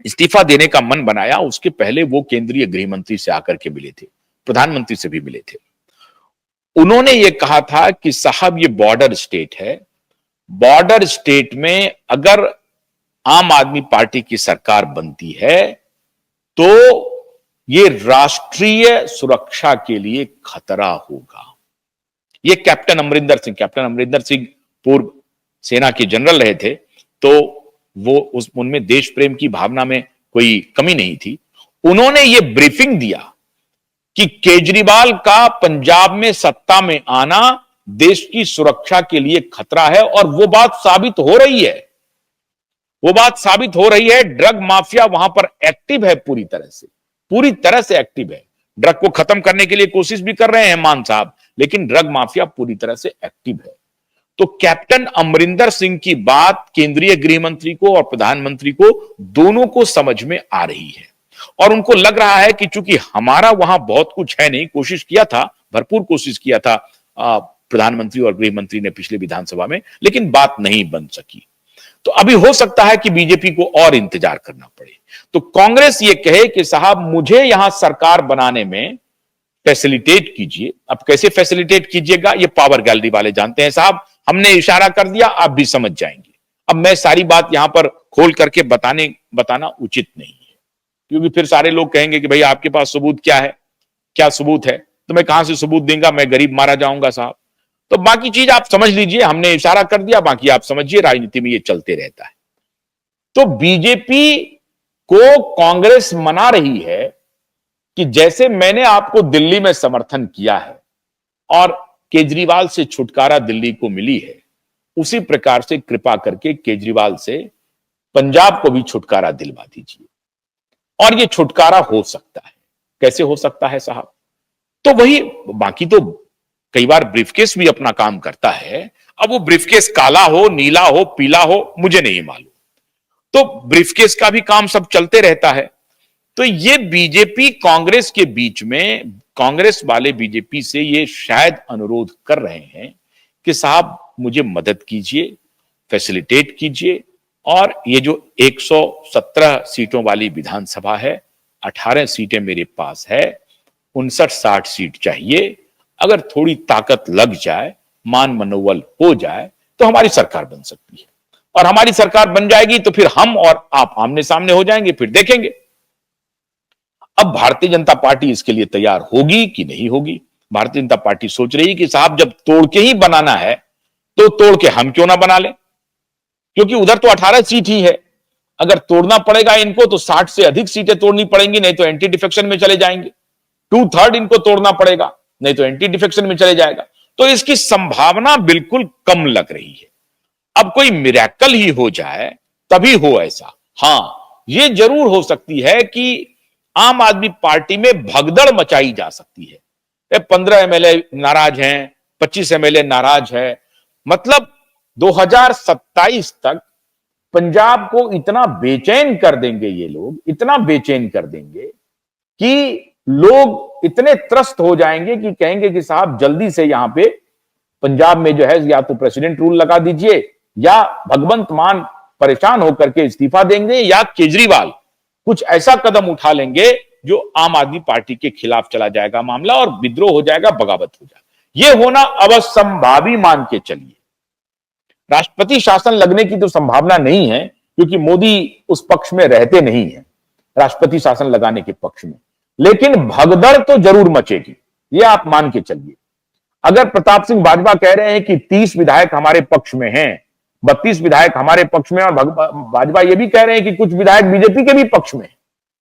इस्तीफा देने का मन बनाया, उसके पहले वो केंद्रीय गृह मंत्री से आकर के मिले थे, प्रधानमंत्री से भी मिले थे। उन्होंने ये कहा था कि साहब ये बॉर्डर स्टेट है, बॉर्डर स्टेट में अगर आम आदमी पार्टी की सरकार बनती है तो ये राष्ट्रीय सुरक्षा के लिए खतरा होगा। ये कैप्टन अमरिंदर सिंह पूर्व सेना के जनरल रहे थे, तो वो उनमें देश प्रेम की भावना में कोई कमी नहीं थी। उन्होंने ये ब्रीफिंग दिया कि केजरीवाल का पंजाब में सत्ता में आना देश की सुरक्षा के लिए खतरा है, और वो बात साबित हो रही है। ड्रग माफिया वहां पर एक्टिव है, पूरी तरह से एक्टिव है। ड्रग को खत्म करने के लिए कोशिश भी कर रहे हैं मान साहब, लेकिन ड्रग माफिया पूरी तरह से एक्टिव है। तो कैप्टन अमरिंदर सिंह की बात केंद्रीय गृह मंत्री को और प्रधानमंत्री को, दोनों को समझ में आ रही है, और उनको लग रहा है कि चूंकि हमारा वहां बहुत कुछ है नहीं, कोशिश किया था, भरपूर कोशिश किया था प्रधानमंत्री और गृह मंत्री ने पिछले विधानसभा में, लेकिन बात नहीं बन सकी। तो अभी हो सकता है कि बीजेपी को और इंतजार करना पड़े। तो कांग्रेस ये कहे कि साहब मुझे यहां सरकार बनाने में फैसिलिटेट कीजिए। अब कैसे फैसिलिटेट कीजिएगा ये पावर गैलरी वाले जानते हैं साहब, हमने इशारा कर दिया, आप भी समझ जाएंगे। अब मैं सारी बात यहां पर खोल करके बताना उचित नहीं है, क्योंकि फिर सारे लोग कहेंगे कि भाई आपके पास सबूत क्या है, क्या सबूत है, तो मैं कहां से सबूत दूंगा, मैं गरीब मारा जाऊंगा साहब। तो बाकी चीज आप समझ लीजिए, हमने इशारा कर दिया, बाकी आप समझिए, राजनीति में ये चलते रहता है। तो बीजेपी को कांग्रेस मना रही है कि जैसे मैंने आपको दिल्ली में समर्थन किया है और केजरीवाल से छुटकारा दिल्ली को मिली है, उसी प्रकार से कृपा करके केजरीवाल से पंजाब को भी छुटकारा दिलवा दीजिए। और ये छुटकारा हो सकता है, कैसे हो सकता है साहब? तो वही, बाकी तो कई बार ब्रीफकेस भी अपना काम करता है। अब वो ब्रीफकेस काला हो, नीला हो, पीला हो, मुझे नहीं मालूम, तो ब्रीफकेस का भी काम सब चलते रहता है। तो ये बीजेपी कांग्रेस के बीच में, कांग्रेस वाले बीजेपी से ये शायद अनुरोध कर रहे हैं कि साहब मुझे मदद कीजिए, फैसिलिटेट कीजिए, और ये जो 117 सीटों वाली विधानसभा है, 18 सीटें मेरे पास है, 59-60 सीट चाहिए। अगर थोड़ी ताकत लग जाए, मान मनोबल हो जाए, तो हमारी सरकार बन सकती है, और हमारी सरकार बन जाएगी तो फिर हम और आप आमने सामने हो जाएंगे, फिर देखेंगे। अब भारतीय जनता पार्टी इसके लिए तैयार होगी कि नहीं होगी? भारतीय जनता पार्टी सोच रही है कि साहब जब तोड़ के ही बनाना है तो तोड़ के हम क्यों ना बना लें, क्योंकि उधर तो 18 सीट ही है। अगर तोड़ना पड़ेगा इनको तो 60 से अधिक सीटें तोड़नी पड़ेंगी, नहीं तो एंटी डिफेक्शन में चले जाएंगे। 2/3 इनको तोड़ना पड़ेगा, नहीं तो एंटी डिफेक्शन में चले जाएगा। तो इसकी संभावना बिल्कुल कम लग रही है। अब कोई मिरेकल ही हो जाए तभी हो ऐसा। हां, यह जरूर हो सकती है कि आम आदमी पार्टी में भगदड़ मचाई जा सकती है। 15 एमएलए नाराज हैं, 25 एमएलए नाराज है, मतलब 2027 तक पंजाब को इतना बेचैन कर देंगे ये लोग, इतना बेचैन कर देंगे कि लोग इतने त्रस्त हो जाएंगे कि कहेंगे कि साहब जल्दी से यहां पे पंजाब में जो है या तो प्रेसिडेंट रूल लगा दीजिए, या भगवंत मान परेशान होकर के इस्तीफा देंगे, या केजरीवाल कुछ ऐसा कदम उठा लेंगे जो आम आदमी पार्टी के खिलाफ चला जाएगा मामला, और विद्रोह हो जाएगा, बगावत हो जाएगा। यह होना अवसंभावी मान के चलिए। राष्ट्रपति शासन लगने की तो संभावना नहीं है, क्योंकि मोदी उस पक्ष में रहते नहीं है, राष्ट्रपति शासन लगाने के पक्ष में, लेकिन भगदड़ तो जरूर मचेगी, यह आप मान के चलिए। अगर प्रताप सिंह बाजवा कह रहे हैं कि 30 विधायक हमारे पक्ष में हैं, 32 विधायक हमारे पक्ष में, और बाजवा यह भी कह रहे हैं कि कुछ विधायक बीजेपी के भी पक्ष में,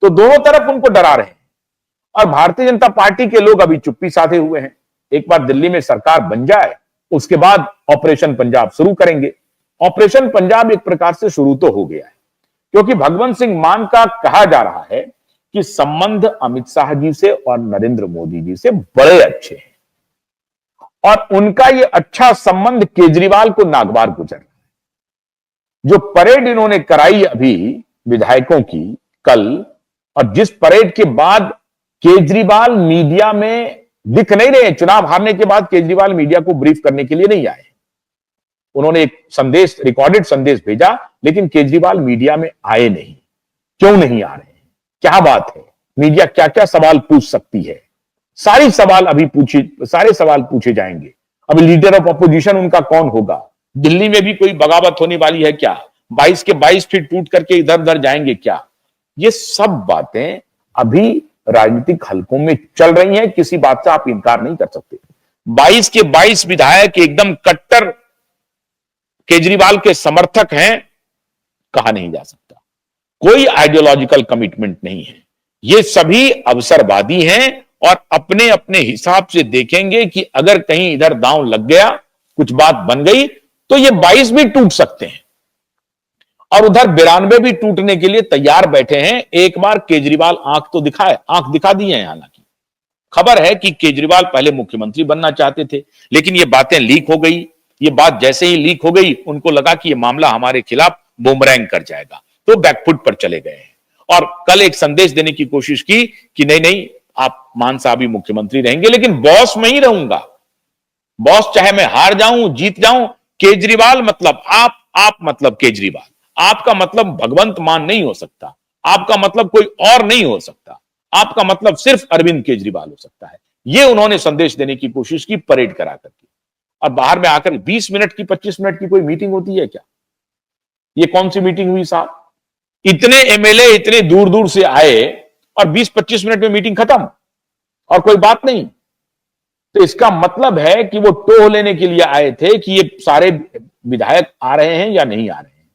तो दोनों तरफ उनको डरा रहे हैं। और भारतीय जनता पार्टी के लोग अभी चुप्पी साधे हुए हैं। एक बार दिल्ली में सरकार बन जाए, उसके बाद ऑपरेशन पंजाब शुरू करेंगे। ऑपरेशन पंजाब एक प्रकार से शुरू तो हो गया है, क्योंकि भगवंत सिंह मान का कहा जा रहा है कि संबंध अमित शाह जी से और नरेंद्र मोदी जी से बड़े अच्छे हैं, और उनका ये अच्छा संबंध केजरीवाल को नागवार गुजर रहा है। जो परेड इन्होंने कराई अभी विधायकों की कल, और जिस परेड के बाद केजरीवाल मीडिया में दिख नहीं रहे, चुनाव हारने के बाद केजरीवाल मीडिया को ब्रीफ करने के लिए नहीं आए। उन्होंने एक संदेश, रिकॉर्डेड संदेश भेजा, लेकिन केजरीवाल मीडिया में आए नहीं। क्यों नहीं आ रहे हैं, क्या बात है, मीडिया क्या क्या सवाल पूछ सकती है, सारे सवाल पूछे जाएंगे। अब लीडर ऑफ अपोजिशन उनका कौन होगा, दिल्ली में भी कोई बगावत होने वाली है क्या, 22 के 22 फीट टूट करके इधर उधर जाएंगे क्या, ये सब बातें अभी राजनीतिक हलकों में चल रही हैं, किसी बात से आप इनकार नहीं कर सकते। 22 के 22 विधायक एकदम कट्टर केजरीवाल के समर्थक हैं, कहा नहीं जा सकता, कोई आइडियोलॉजिकल कमिटमेंट नहीं है, ये सभी अवसरवादी हैं और अपने अपने हिसाब से देखेंगे कि अगर कहीं इधर दांव लग गया, कुछ बात बन गई, तो ये 22 भी टूट सकते हैं और उधर 92 भी टूटने के लिए तैयार बैठे हैं। एक बार केजरीवाल आंख तो दिखाए, आंख दिखा दी है। हालांकि खबर है कि केजरीवाल पहले मुख्यमंत्री बनना चाहते थे, लेकिन ये बातें लीक हो गई। ये बात जैसे ही लीक हो गई, उनको लगा कि ये मामला हमारे खिलाफ बूमरैंग कर जाएगा, तो बैकफुट पर चले गए हैं और कल एक संदेश देने की कोशिश की कि नहीं नहीं, आप मान साहब ही मुख्यमंत्री रहेंगे, लेकिन बॉस मैं ही रहूंगा, बॉस चाहे मैं हार जाऊं जीत जाऊं, केजरीवाल मतलब आप मतलब केजरीवाल, आपका मतलब भगवंत मान नहीं हो सकता, आपका मतलब कोई और नहीं हो सकता, आपका मतलब सिर्फ अरविंद केजरीवाल हो सकता है। ये उन्होंने संदेश देने की कोशिश की परेड करा करके, और बाहर में आकर 20 मिनट की 25 मिनट की कोई मीटिंग होती है क्या, ये कौन सी मीटिंग हुई साहब, इतने एमएलए इतने दूर दूर से आए और 20-25 मिनट में मीटिंग खत्म और कोई बात नहीं। तो इसका मतलब है कि वो टोह लेने के लिए आए थे कि ये सारे विधायक आ रहे हैं या नहीं आ रहे हैं,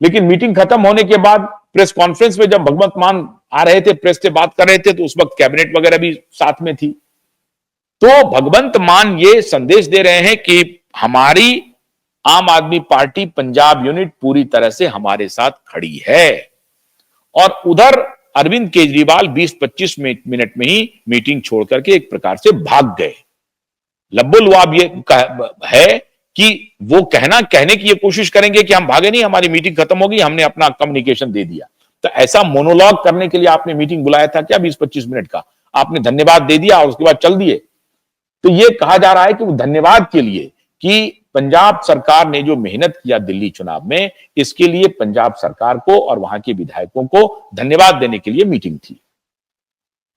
लेकिन मीटिंग खत्म होने के बाद प्रेस कॉन्फ्रेंस में जब भगवंत मान आ रहे थे, प्रेस से बात कर रहे थे, तो उस वक्त कैबिनेट वगैरह भी साथ में थी। तो भगवंत मान ये संदेश दे रहे हैं कि हमारी आम आदमी पार्टी पंजाब यूनिट पूरी तरह से हमारे साथ खड़ी है, और उधर अरविंद केजरीवाल 20-25 मिनट में ही मीटिंग छोड़ करके एक प्रकार से भाग गए। लब्बो-लुआब ये है कि वो कहने की ये कोशिश करेंगे कि हम भागे नहीं, हमारी मीटिंग खत्म होगी, हमने अपना कम्युनिकेशन दे दिया। तो ऐसा मोनोलॉग करने के लिए आपने मीटिंग बुलाया था क्या 20-25 मिनट का, आपने धन्यवाद दे दिया और उसके बाद चल दिए। तो ये कहा जा रहा है कि वो धन्यवाद के लिए, कि पंजाब सरकार ने जो मेहनत किया दिल्ली चुनाव में, इसके लिए पंजाब सरकार को और वहां के विधायकों को धन्यवाद देने के लिए मीटिंग थी।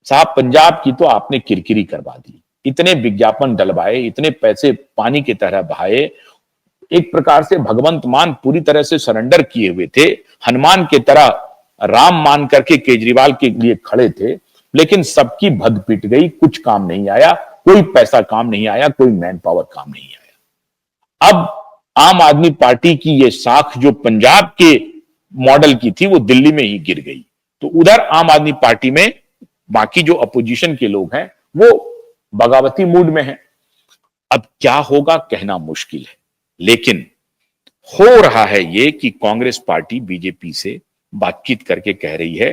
साहब पंजाब की तो आपने किरकिरी करवा दी, इतने विज्ञापन डलवाए, इतने पैसे पानी की तरह बहाए, एक प्रकार से भगवंत मान पूरी तरह से सरेंडर किए हुए थे, हनुमान की तरह राम मान करके केजरीवाल के लिए खड़े थे, लेकिन सबकी भग पिट गई, कुछ काम नहीं आया, कोई पैसा काम नहीं आया, कोई मैन पावर काम नहीं आया। अब आम आदमी पार्टी की ये साख जो पंजाब के मॉडल की थी, वो दिल्ली में ही गिर गई। तो उधर आम आदमी पार्टी में बाकी जो अपोजिशन के लोग हैं वो बगावती मूड में हैं। अब क्या होगा कहना मुश्किल है, लेकिन हो रहा है ये कि कांग्रेस पार्टी बीजेपी से बातचीत करके कह रही है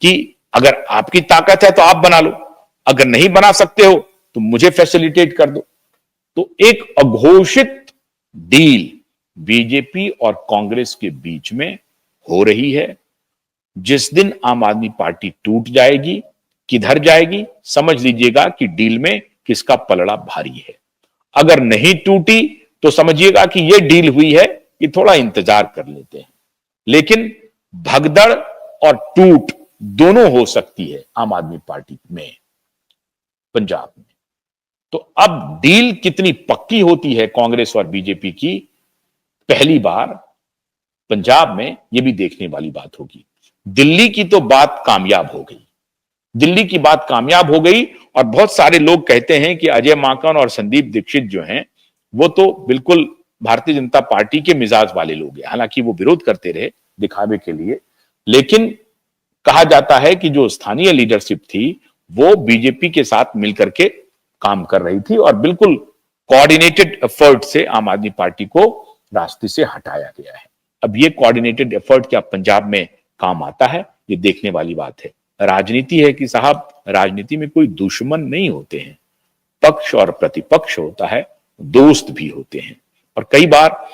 कि अगर आपकी ताकत है तो आप बना लो, अगर नहीं बना सकते हो तो मुझे फैसिलिटेट कर दो। तो एक अघोषित डील बीजेपी और कांग्रेस के बीच में हो रही है। जिस दिन आम आदमी पार्टी टूट जाएगी, किधर जाएगी, समझ लीजिएगा कि डील में किसका पलड़ा भारी है। अगर नहीं टूटी तो समझिएगा कि यह डील हुई है कि थोड़ा इंतजार कर लेते हैं, लेकिन भगदड़ और टूट दोनों हो सकती है आम आदमी पार्टी में पंजाब में। तो अब डील कितनी पक्की होती है कांग्रेस और बीजेपी की, पहली बार पंजाब में यह भी देखने वाली बात होगी। दिल्ली की तो बात कामयाब हो गई, दिल्ली की बात कामयाब हो गई, और बहुत सारे लोग कहते हैं कि अजय माकन और संदीप दीक्षित जो हैं वो तो बिल्कुल भारतीय जनता पार्टी के मिजाज वाले लोग हैं। हालांकि वो विरोध करते रहे दिखावे के लिए, लेकिन कहा जाता है कि जो स्थानीय लीडरशिप थी वो बीजेपी के साथ मिलकर के काम कर रही थी और बिल्कुल कोऑर्डिनेटेड एफर्ट से आम आदमी पार्टी को रास्ते से हटाया गया है। अब ये कोऑर्डिनेटेड एफर्ट क्या पंजाब में काम आता है, ये देखने वाली बात है। राजनीति है कि साहब, राजनीति में कोई दुश्मन नहीं होते हैं, पक्ष और प्रतिपक्ष होता है, दोस्त भी होते हैं, और कई बार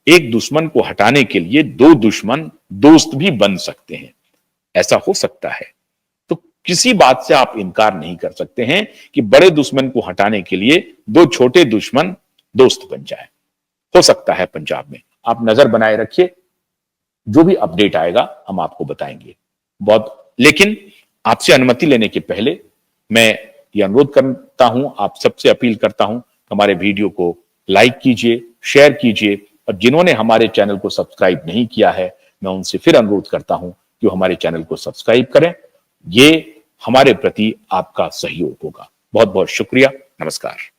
एक दुश्मन को हटाने के लिए दो दुश्मन दोस्त भी बन सकते हैं, ऐसा हो सकता है। तो किसी बात से आप इनकार नहीं कर सकते हैं कि बड़े दुश्मन को हटाने के लिए दो छोटे दुश्मन दोस्त बन जाए, हो सकता है पंजाब में। आप नजर बनाए रखिए, जो भी अपडेट आएगा हम आपको बताएंगे। लेकिन आपसे अनुमति लेने के पहले मैं ये अनुरोध करता हूं, आप सबसे अपील करता हूं, हमारे वीडियो को लाइक कीजिए, शेयर कीजिए, और जिन्होंने हमारे चैनल को सब्सक्राइब नहीं किया है, मैं उनसे फिर अनुरोध करता हूं कि वो हमारे चैनल को सब्सक्राइब करें। ये हमारे प्रति आपका सहयोग होगा। बहुत बहुत शुक्रिया। नमस्कार।